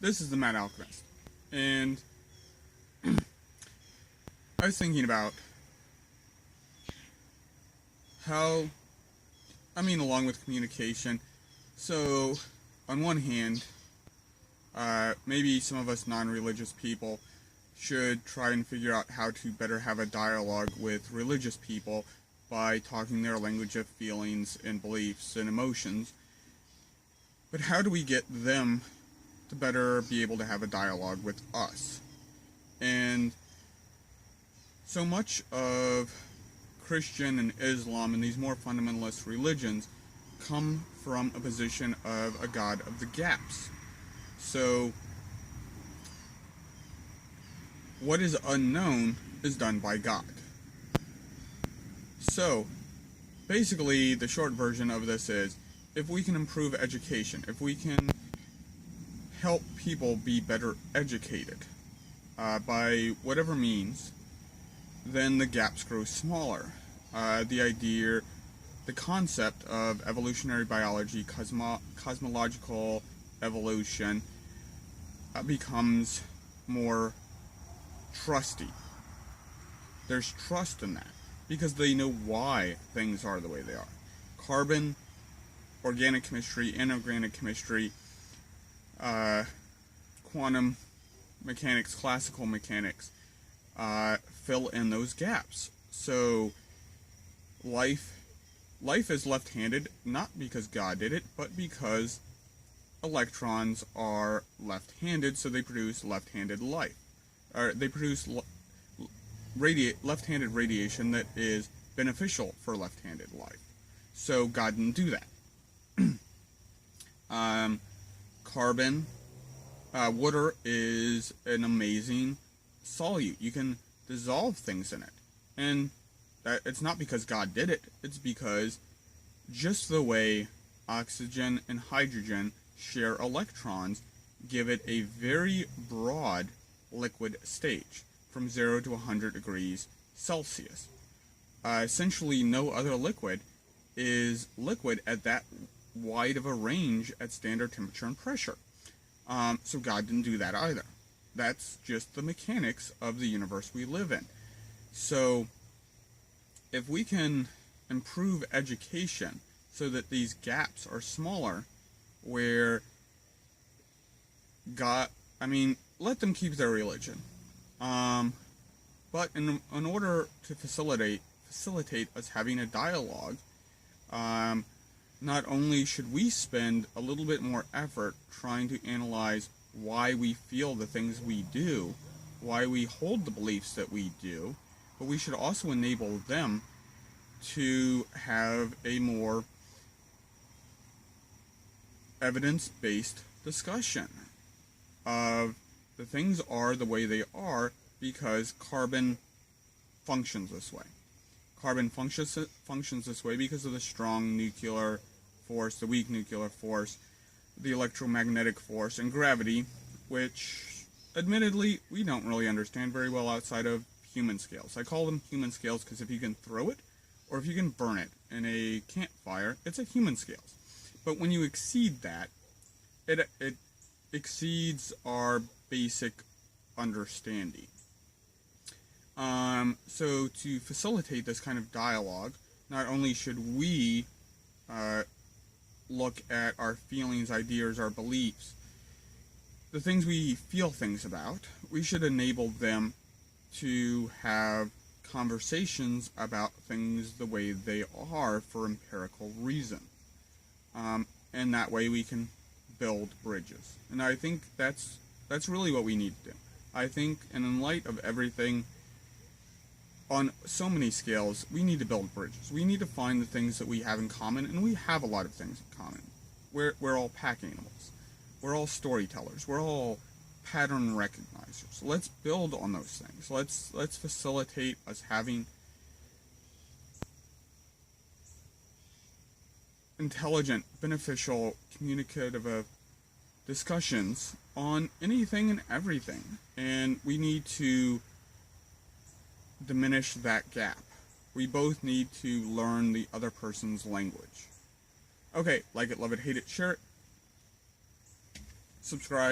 this is the Mad Alchemist, and I was thinking about how, along with communication, so on one hand, maybe some of us non-religious people should try and figure out how to better have a dialogue with religious people by talking their language of feelings and beliefs and emotions. But how do we get them to better be able to have a dialogue with us? And so much of Christian and Islam and these more fundamentalist religions come from a position of a god of the gaps. So what is unknown is done by God. So basically the short version of this is, if we can improve education, if we can help people be better educated by whatever means, then the gaps grow smaller. The concept of evolutionary biology, cosmological evolution becomes more trusty. There's trust in that because they know why things are the way they are. Carbon, organic chemistry, inorganic chemistry, quantum mechanics, classical mechanics fill in those gaps. So life is left-handed, not because God did it, but because electrons are left-handed, so they produce left-handed life. Or they produce left-handed radiation that is beneficial for left-handed life. So God didn't do that. Carbon, water is an amazing solute. You can dissolve things in it. And it's not because God did it, it's because just the way oxygen and hydrogen share electrons give it a very broad liquid stage from 0 to 100 degrees Celsius. Essentially no other liquid is liquid at that wide of a range at standard temperature and pressure. So God didn't do that either. That's just the mechanics of the universe we live in. So if we can improve education so that these gaps are smaller, where God, let them keep their religion. But in order to facilitate us having a dialogue, not only should we spend a little bit more effort trying to analyze why we feel the things we do, why we hold the beliefs that we do, but we should also enable them to have a more evidence-based discussion of the things are the way they are because carbon functions this way. Carbon functions this way because of the strong nuclear force, the weak nuclear force, the electromagnetic force, and gravity, which admittedly we don't really understand very well outside of human scales. I call them human scales because if you can throw it or if you can burn it in a campfire, it's a human scales. But when you exceed that, it exceeds our basic understanding. So to facilitate this kind of dialogue, not only should we look at our feelings, ideas, our beliefs, the things we feel things about, we should enable them to have conversations about things the way they are for empirical reason. And that way we can build bridges. And I think that's really what we need to do. I think, and in light of everything, on so many scales, we need to build bridges. We need to find the things that we have in common, and we have a lot of things in common. We're all pack animals. We're all storytellers. We're all pattern recognizers. Let's build on those things. Let's facilitate us having intelligent, beneficial, communicative discussions on anything and everything. And we need to diminish that gap. We both need to learn the other person's language. Okay, like it, love it, hate it, share it, subscribe.